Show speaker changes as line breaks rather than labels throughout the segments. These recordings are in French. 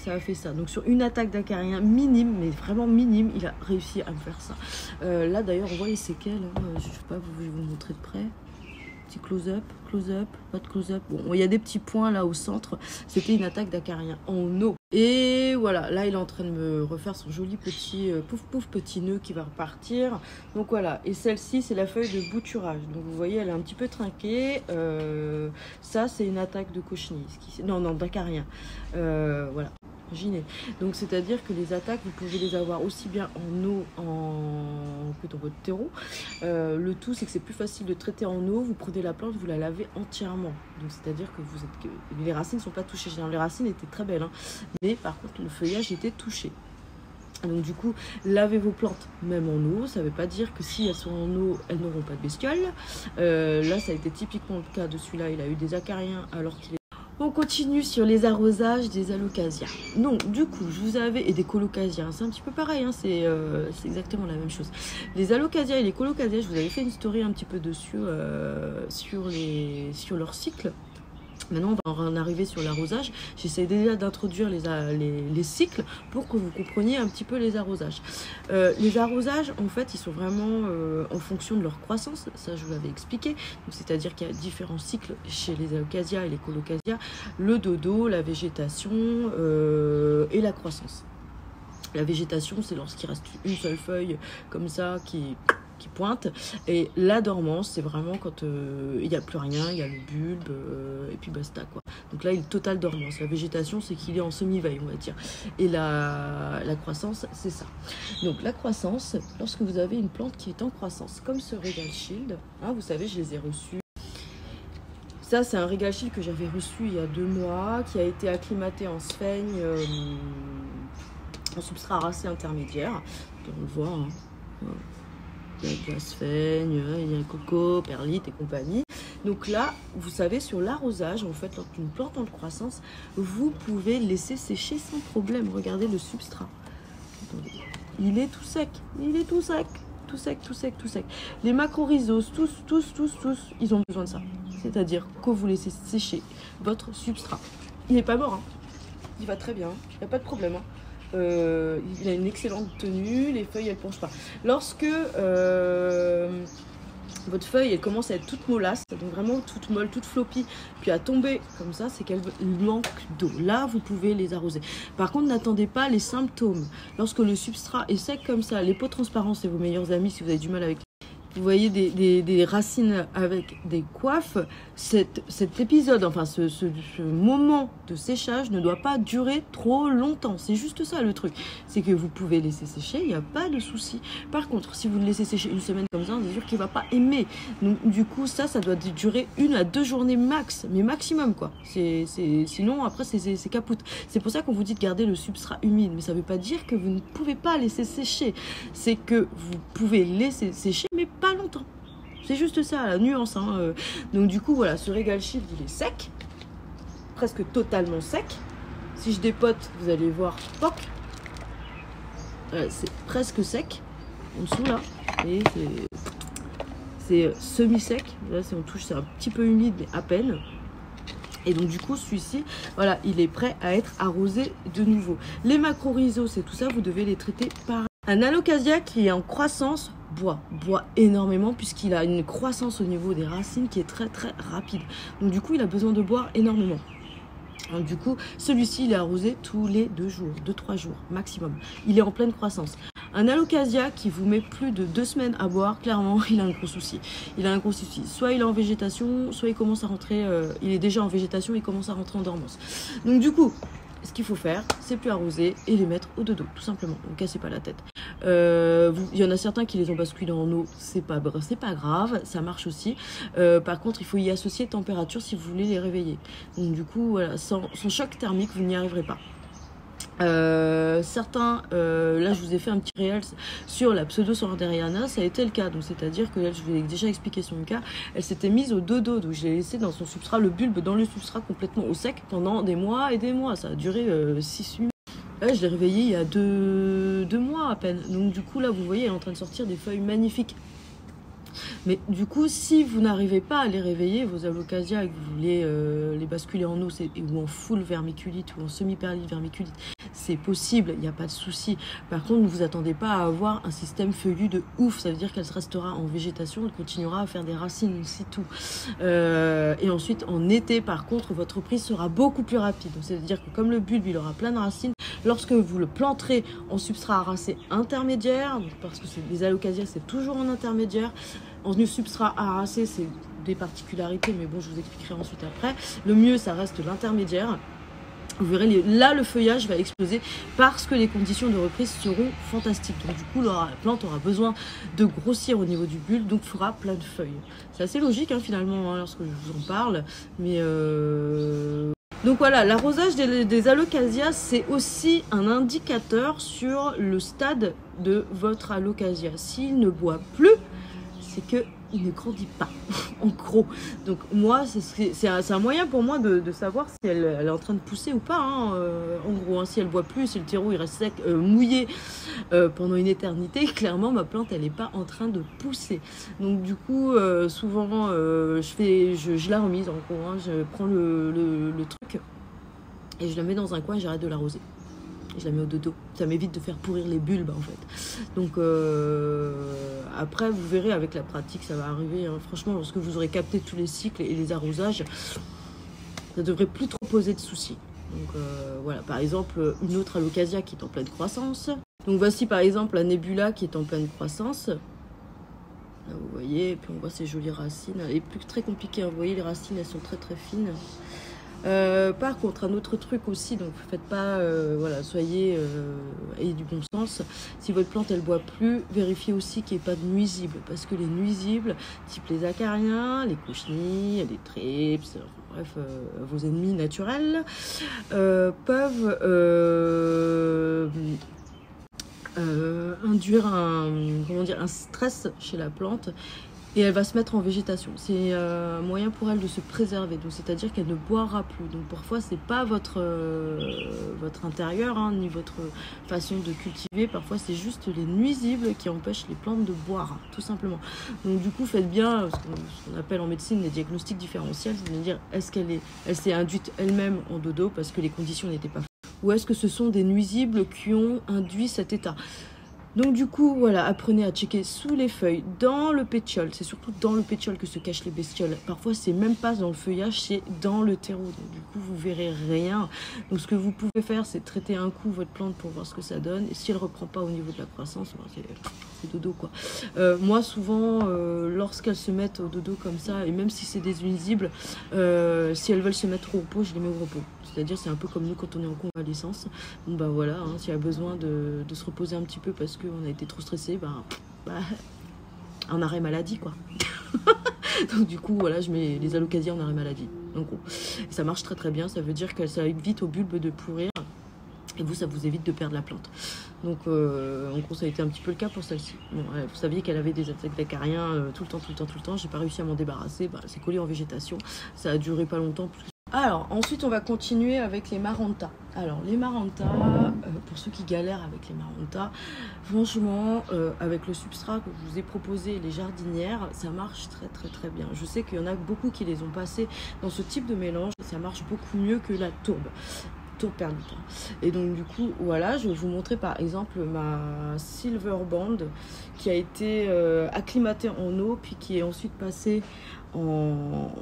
ça a fait ça. Donc sur une attaque d'acarien minime, mais vraiment minime, il a réussi à me faire ça. Là d'ailleurs, on voit les séquelles. Hein. Je sais pas, je vais vous montrer de près. Petit close-up, pas de close-up. Bon, il y a des petits points là au centre. C'était une attaque d'acarien en eau. Et voilà, là il est en train de me refaire son joli petit pouf petit nœud qui va repartir. Donc voilà, et celle-ci c'est la feuille de bouturage. Donc vous voyez, elle est un petit peu trinquée. Ça c'est une attaque de cochenille. Non, d'acarien. Voilà. Imaginez. Donc c'est-à-dire que les attaques, vous pouvez les avoir aussi bien en eau que dans votre terreau. Le tout, c'est que c'est plus facile de traiter en eau. Vous prenez la plante, vous la lavez entièrement. Donc c'est-à-dire que les racines ne sont pas touchées. Les racines étaient très belles, hein. Mais par contre le feuillage était touché. Donc du coup, lavez vos plantes même en eau. Ça ne veut pas dire que si elles sont en eau, elles n'auront pas de bestioles. Là, ça a été typiquement le cas de celui-là. Il a eu des acariens alors qu'il est... On continue sur les arrosages des alocasias. Donc du coup, je vous avais... Et des colocasias, c'est un petit peu pareil, hein, c'est exactement la même chose. Les alocasias et les colocasias, je vous avais fait une story un petit peu dessus sur leur cycle. Maintenant, on va en arriver sur l'arrosage. J'essaie déjà d'introduire les cycles pour que vous compreniez un petit peu les arrosages. Les arrosages, en fait, ils sont vraiment en fonction de leur croissance. Ça, je vous l'avais expliqué. C'est-à-dire qu'il y a différents cycles chez les alocasias et les colocasias. Le dodo, la végétation et la croissance. La végétation, c'est lorsqu'il reste une seule feuille comme ça qui pointe, et la dormance c'est vraiment quand il n'y a plus rien, il y a le bulbe et puis basta quoi. Donc là il est totale dormance. La végétation c'est qu'il est en semi-veille, on va dire, et la croissance c'est ça. Donc la croissance, lorsque vous avez une plante qui est en croissance comme ce Regal Shield, hein, vous savez, je les ai reçus. Ça c'est un Regal Shield que j'avais reçu il y a 2 mois, qui a été acclimaté en sphaigne, en substrat racé intermédiaire, on le voit, hein. Il y a de la sphaigne, il y a coco, perlite et compagnie. Donc là, vous savez, sur l'arrosage, en fait, lorsqu'une plante en croissance, vous pouvez laisser sécher sans problème. Regardez le substrat. Attendez. Il est tout sec. Il est tout sec. Tout sec, tout sec, tout sec. Les macrorhizos, tous, ils ont besoin de ça. C'est-à-dire que vous laissez sécher votre substrat. Il n'est pas mort, hein. Il va très bien. Il n'y a pas de problème, hein. Il a une excellente tenue, les feuilles elles penchent pas. Lorsque votre feuille elle commence à être toute mollasse, donc vraiment toute molle, toute floppy, puis à tomber comme ça, c'est qu'elle manque d'eau. Là vous pouvez les arroser. Par contre, n'attendez pas les symptômes. Lorsque le substrat est sec comme ça, les pots transparents c'est vos meilleurs amis si vous avez du mal avec. Vous voyez des racines avec des coiffes. Cet épisode, enfin ce moment de séchage ne doit pas durer trop longtemps. C'est juste ça le truc. C'est que vous pouvez laisser sécher, il n'y a pas de souci. Par contre, si vous le laissez sécher une semaine comme ça, c'est sûr qu'il ne va pas aimer. Donc du coup, ça doit durer 1 à 2 journées max, mais maximum quoi. Sinon, après, c'est capoute. C'est pour ça qu'on vous dit de garder le substrat humide. Mais ça ne veut pas dire que vous ne pouvez pas laisser sécher. C'est que vous pouvez laisser sécher, mais pas longtemps. C'est juste ça, la nuance, hein. Donc du coup, voilà, ce Regal Shield, il est sec. Presque totalement sec. Si je dépote, vous allez voir, poc. C'est presque sec. En dessous, là. Et c'est semi-sec. Là, si on touche, c'est un petit peu humide, mais à peine. Et donc du coup, celui-ci, voilà, il est prêt à être arrosé de nouveau. Les macrorhizos, c'est tout ça, vous devez les traiter par... Un alocasia qui est en croissance boit énormément puisqu'il a une croissance au niveau des racines qui est très rapide. Donc du coup, il a besoin de boire énormément. Donc, du coup, celui-ci, il est arrosé tous les 2 jours, 2-3 jours maximum. Il est en pleine croissance. Un alocasia qui vous met plus de 2 semaines à boire, clairement, il a un gros souci. Il a un gros souci. Soit il est en végétation, soit il commence à rentrer... il est déjà en végétation, il commence à rentrer en dormance. Donc du coup... Ce qu'il faut faire, c'est plus arroser et les mettre au dodo, tout simplement. Ne cassez pas la tête. Il y en a certains qui les ont basculés en eau, c'est pas grave, ça marche aussi. Par contre, il faut y associer température si vous voulez les réveiller. Donc du coup, voilà, sans choc thermique, vous n'y arriverez pas. Certains, là je vous ai fait un petit réel sur la pseudo-sorderiana, ça a été le cas, donc c'est-à-dire que là je vous ai déjà expliqué son cas, elle s'était mise au dodo, donc je l'ai laissé dans son substrat, le bulbe dans le substrat complètement au sec pendant des mois et des mois, ça a duré 6-8 mois. Là je l'ai réveillée il y a 2 mois à peine, donc du coup là vous voyez elle est en train de sortir des feuilles magnifiques. Mais du coup, si vous n'arrivez pas à les réveiller, vos alocasias, et que vous voulez les basculer en os ou en full vermiculite ou en semi-perlite vermiculite, c'est possible, il n'y a pas de souci. Par contre, ne vous attendez pas à avoir un système feuillu de ouf. Ça veut dire qu'elle restera en végétation, elle continuera à faire des racines, c'est tout. Et ensuite, en été, par contre, votre reprise sera beaucoup plus rapide. C'est-à-dire que comme le bulbe, il aura plein de racines, lorsque vous le planterez en substrat arasé intermédiaire, parce que les alocasias, c'est toujours en intermédiaire, en substrat arasé, c'est des particularités, mais bon, je vous expliquerai ensuite après. Le mieux, ça reste l'intermédiaire. Vous verrez, là, le feuillage va exploser parce que les conditions de reprise seront fantastiques. Donc, du coup, la plante aura besoin de grossir au niveau du bulbe, donc fera plein de feuilles. C'est assez logique, hein, finalement, lorsque je vous en parle. Mais donc voilà, l'arrosage des alocasias, c'est aussi un indicateur sur le stade de votre alocasia. S'il ne boit plus, c'est qu'il ne grandit pas, en gros. Donc moi, c'est un moyen pour moi de savoir si elle est en train de pousser ou pas, hein, en gros. Hein, si elle boit plus, si le terreau il reste sec, mouillé pendant une éternité, clairement ma plante elle n'est pas en train de pousser. Donc du coup, souvent je la remise en gros, hein, je prends le truc et je la mets dans un coin et j'arrête de l'arroser. Je la mets au dodo. Ça m'évite de faire pourrir les bulbes en fait. Donc après vous verrez avec la pratique ça va arriver. Hein. Franchement lorsque vous aurez capté tous les cycles et les arrosages, ça devrait plus trop poser de soucis. Donc voilà, par exemple une autre alocasia qui est en pleine croissance. Donc voici par exemple la Nebula qui est en pleine croissance. Là, vous voyez, et puis on voit ces jolies racines. Elle est plus très compliquée, hein. Vous voyez les racines elles sont très très fines. Par contre, un autre truc aussi, donc faites pas, voilà, soyez, ayez du bon sens. Si votre plante elle boit plus, vérifiez aussi qu'il n'y ait pas de nuisibles, parce que les nuisibles, type les acariens, les cochenilles, les trips, bref, vos ennemis naturels, peuvent induire un stress chez la plante. Et elle va se mettre en végétation. C'est un moyen pour elle de se préserver. Donc c'est-à-dire qu'elle ne boira plus. Donc parfois c'est pas votre intérieur, hein, ni votre façon de cultiver. Parfois c'est juste les nuisibles qui empêchent les plantes de boire, tout simplement. Donc du coup faites bien ce qu'on appelle en médecine les diagnostics différentiels. C'est-à-dire elle s'est induite elle-même en dodo parce que les conditions n'étaient pas faites. Ou est-ce que ce sont des nuisibles qui ont induit cet état? Donc du coup, voilà, apprenez à checker sous les feuilles, dans le pétiole. C'est surtout dans le pétiole que se cachent les bestioles. Parfois, c'est même pas dans le feuillage, c'est dans le terreau. Donc du coup, vous verrez rien. Donc ce que vous pouvez faire, c'est traiter un coup votre plante pour voir ce que ça donne. Et si elle reprend pas au niveau de la croissance, ben, c'est dodo quoi. Moi, souvent, lorsqu'elles se mettent au dodo comme ça, et même si c'est des nuisibles, si elles veulent se mettre au repos, je les mets au repos. C'est-à-dire, c'est un peu comme nous quand on est en convalescence. Bon, ben voilà, hein, s'il y a besoin de se reposer un petit peu parce qu'on a été trop stressé, un arrêt maladie, quoi. Donc, du coup, voilà, je mets les alocasias en arrêt maladie. Donc, ça marche très très bien. Ça veut dire que ça évite au bulbe de pourrir. Et vous, ça vous évite de perdre la plante. Donc, en gros, ça a été un petit peu le cas pour celle-ci. Bon, vous saviez qu'elle avait des attaques d'acariens tout le temps. J'ai pas réussi à m'en débarrasser. C'est collé en végétation. Ça a duré pas longtemps. Alors, ensuite, on va continuer avec les Maranta. Alors, les Maranta, pour ceux qui galèrent avec les Maranta, franchement, avec le substrat que je vous ai proposé, les jardinières, ça marche très, très, très bien. Je sais qu'il y en a beaucoup qui les ont passés dans ce type de mélange. Ça marche beaucoup mieux que la tourbe. Perdu. Et donc du coup voilà, je vais vous montrer par exemple ma Silver Band qui a été acclimatée en eau puis qui est ensuite passée dans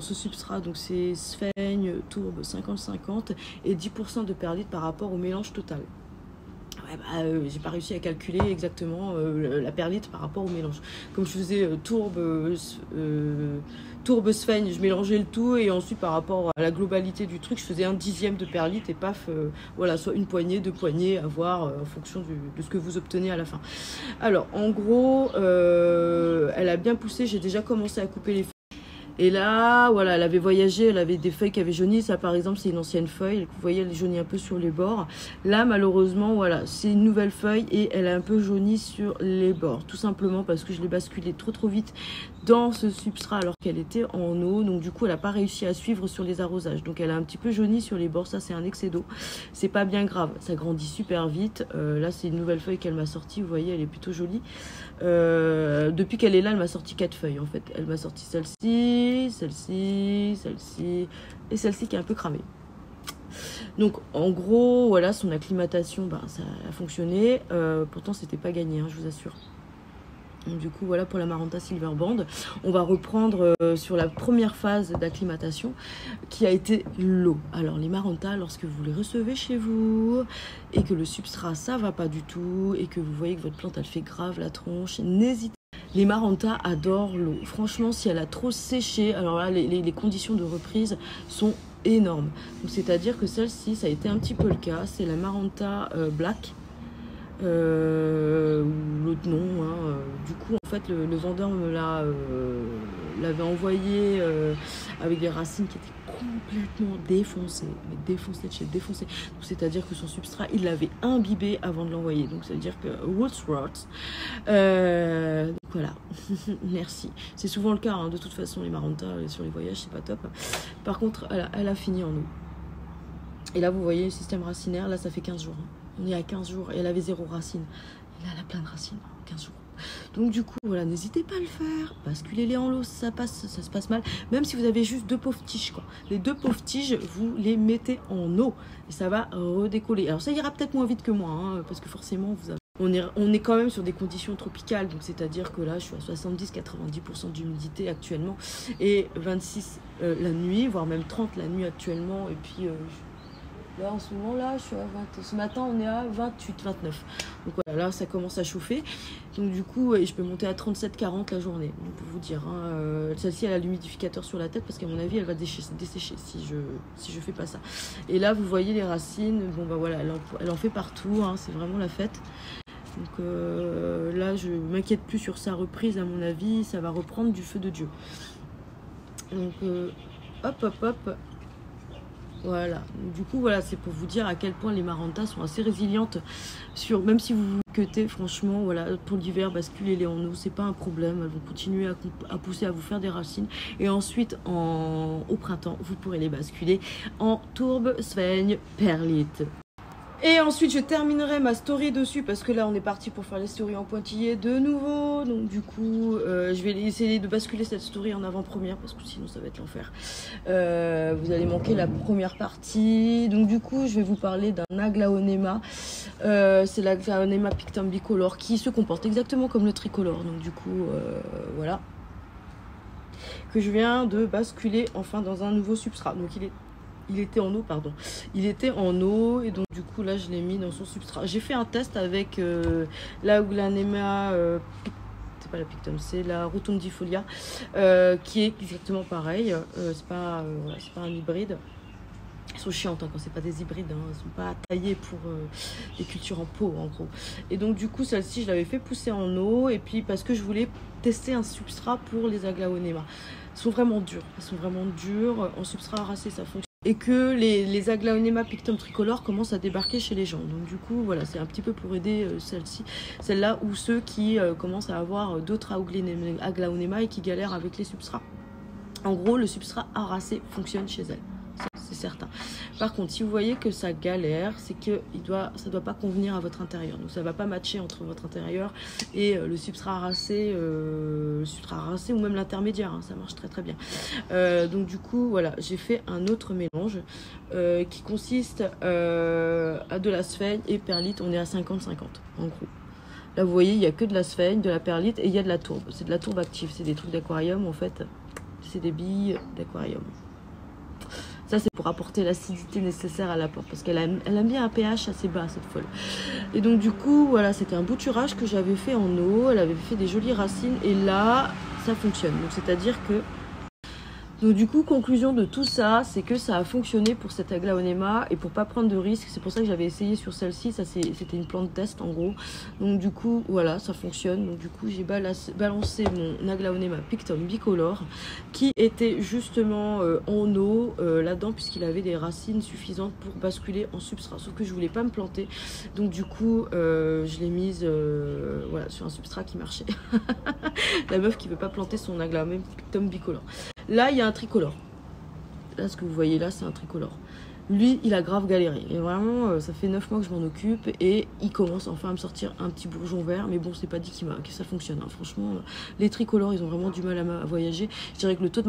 ce substrat. Donc c'est sphaigne, tourbe 50-50 et 10% de perlite par rapport au mélange total. Ouais, j'ai pas réussi à calculer exactement la perlite par rapport au mélange. Comme je faisais tourbe sphaigne, je mélangeais le tout et ensuite par rapport à la globalité du truc, je faisais 1/10 de perlite et paf, voilà, soit une poignée, 2 poignées à voir en fonction de ce que vous obtenez à la fin. Alors en gros, elle a bien poussé, j'ai déjà commencé à couper les feuilles. Et là, voilà, elle avait voyagé, elle avait des feuilles qui avaient jauni. Ça, par exemple, c'est une ancienne feuille. Vous voyez, elle jaunit un peu sur les bords. Là, malheureusement, voilà, c'est une nouvelle feuille et elle a un peu jauni sur les bords. Tout simplement parce que je l'ai basculée trop vite dans ce substrat alors qu'elle était en eau. Donc, du coup, elle n'a pas réussi à suivre sur les arrosages. Donc, elle a un petit peu jauni sur les bords. Ça, c'est un excès d'eau. C'est pas bien grave. Ça grandit super vite. Là, c'est une nouvelle feuille qu'elle m'a sortie. Vous voyez, elle est plutôt jolie. Depuis qu'elle est là, elle m'a sorti 4 feuilles en fait. Elle m'a sorti celle-ci, celle-ci, celle-ci et celle-ci qui est un peu cramée. Donc en gros, voilà, son acclimatation, ben, ça a fonctionné. Pourtant, c'était pas gagné, hein, je vous assure. Donc, du coup, voilà pour la Maranta Silver Band. On va reprendre sur la première phase d'acclimatation qui a été l'eau. Alors, les Maranta, lorsque vous les recevez chez vous et que le substrat, ça va pas du tout et que vous voyez que votre plante, elle fait grave la tronche, n'hésitez pas. Les Maranta adorent l'eau. Franchement, si elle a trop séché, alors là, les conditions de reprise sont énormes. Donc, c'est-à-dire que celle-ci, ça a été un petit peu le cas. C'est la Maranta Black. Ou l'autre nom, hein. Du coup en fait le vendeur me l'avait envoyé avec des racines qui étaient complètement défoncées, mais défoncées de chez défoncées. C'est à dire que son substrat il l'avait imbibé avant de l'envoyer, donc ça veut dire que roots rot. Donc voilà. Merci, c'est souvent le cas, hein. De toute façon les Maranta sur les voyages c'est pas top. Par contre elle a fini en eau et là vous voyez le système racinaire, là ça fait 15 jours, hein. On est à 15 jours et elle avait 0 racine. Et là, elle a plein de racines en 15 jours. Donc du coup, voilà, n'hésitez pas à le faire. Basculez-les en l'eau, ça se passe mal. Même si vous avez juste 2 pauvres tiges, quoi. Les 2 pauvres tiges, vous les mettez en eau. Et ça va redécoller. Alors ça ira peut-être moins vite que moi, hein, parce que forcément, on est quand même sur des conditions tropicales. Donc c'est-à-dire que là, je suis à 70-90% d'humidité actuellement. Et 26 la nuit, voire même 30 la nuit actuellement. Et puis... là, en ce moment, là, je suis à 20. Ce matin, on est à 28, 29. Donc voilà, là, ça commence à chauffer. Donc du coup, je peux monter à 37, 40 la journée. Donc, pour vous dire, hein, celle-ci, elle a l'humidificateur sur la tête parce qu'à mon avis, elle va dessécher si je fais pas ça. Et là, vous voyez les racines. Bon, bah voilà, elle en fait partout. Hein, c'est vraiment la fête. Donc là, je m'inquiète plus sur sa reprise. À mon avis, ça va reprendre du feu de Dieu. Donc, hop. Voilà, du coup voilà, c'est pour vous dire à quel point les Maranta sont assez résilientes même si vous vous cuttez, franchement, voilà, pour l'hiver, basculez-les en eau, c'est pas un problème, elles vont continuer à pousser, à vous faire des racines et ensuite au printemps, vous pourrez les basculer en tourbe, sveigne, perlite. Et ensuite je terminerai ma story dessus parce que là on est parti pour faire les stories en pointillé de nouveau. Donc du coup je vais essayer de basculer cette story en avant-première parce que sinon ça va être l'enfer. Vous allez manquer la première partie. Donc du coup je vais vous parler d'un aglaonema. C'est l'aglaonema pictum bicolore qui se comporte exactement comme le tricolore. Donc du coup voilà. Que je viens de basculer enfin dans un nouveau substrat. Donc il était en eau, pardon. Il était en eau et donc du coup là je l'ai mis dans son substrat. J'ai fait un test avec l'aglaonema, c'est pas la pictum, c'est la rotundifolia, qui est exactement pareil. C'est pas un hybride. Elles sont chiantes hein, quand c'est pas des hybrides, hein. Elles sont pas taillées pour des cultures en pot en gros. Et donc du coup celle-ci je l'avais fait pousser en eau et puis parce que je voulais tester un substrat pour les aglaonema. Elles sont vraiment dures. En substrat harassé ça fonctionne. Et que les aglaonema pictum tricolore commencent à débarquer chez les gens. Donc du coup, voilà, c'est un petit peu pour aider celle-là ou ceux qui commencent à avoir d'autres aglaonema et qui galèrent avec les substrats. En gros, le substrat harassé fonctionne chez elle. C'est certain. Par contre, si vous voyez que ça galère, c'est que ça doit pas convenir à votre intérieur. Donc ça va pas matcher entre votre intérieur et le substrat harassé ou même l'intermédiaire. Hein, ça marche très très bien. Donc du coup, voilà, j'ai fait un autre mélange qui consiste à de la sphène et perlite. On est à 50-50 en gros. Là, vous voyez, il n'y a que de la sphène, de la perlite et il y a de la tourbe. C'est de la tourbe active. C'est des trucs d'aquarium en fait. C'est des billes d'aquarium. Ça, c'est pour apporter l'acidité nécessaire à l'apport. Parce qu'elle aime bien un pH assez bas, cette folle. Et donc, du coup, voilà, c'était un bouturage que j'avais fait en eau. Elle avait fait des jolies racines. Et là, ça fonctionne. Donc, c'est-à-dire que Donc du coup, conclusion de tout ça, c'est que ça a fonctionné pour cette aglaonema et pour pas prendre de risques. C'est pour ça que j'avais essayé sur celle-ci. Ça, c'était une plante test en gros. Donc du coup, voilà, ça fonctionne. Donc du coup, j'ai balancé mon aglaonema pictum bicolore qui était justement en eau là-dedans puisqu'il avait des racines suffisantes pour basculer en substrat. Sauf que je voulais pas me planter. Donc du coup, je l'ai mise voilà, sur un substrat qui marchait. La meuf qui veut pas planter son aglaonema pictum bicolore. Là, il y a un tricolore. Là, ce que vous voyez là, c'est un tricolore. Lui, il a grave galéré. Et vraiment, ça fait 9 mois que je m'en occupe. Et il commence enfin à me sortir un petit bourgeon vert. Mais bon, c'est pas dit que ça fonctionne. Hein. Franchement, les tricolores, ils ont vraiment du mal à voyager. Je dirais que le taux de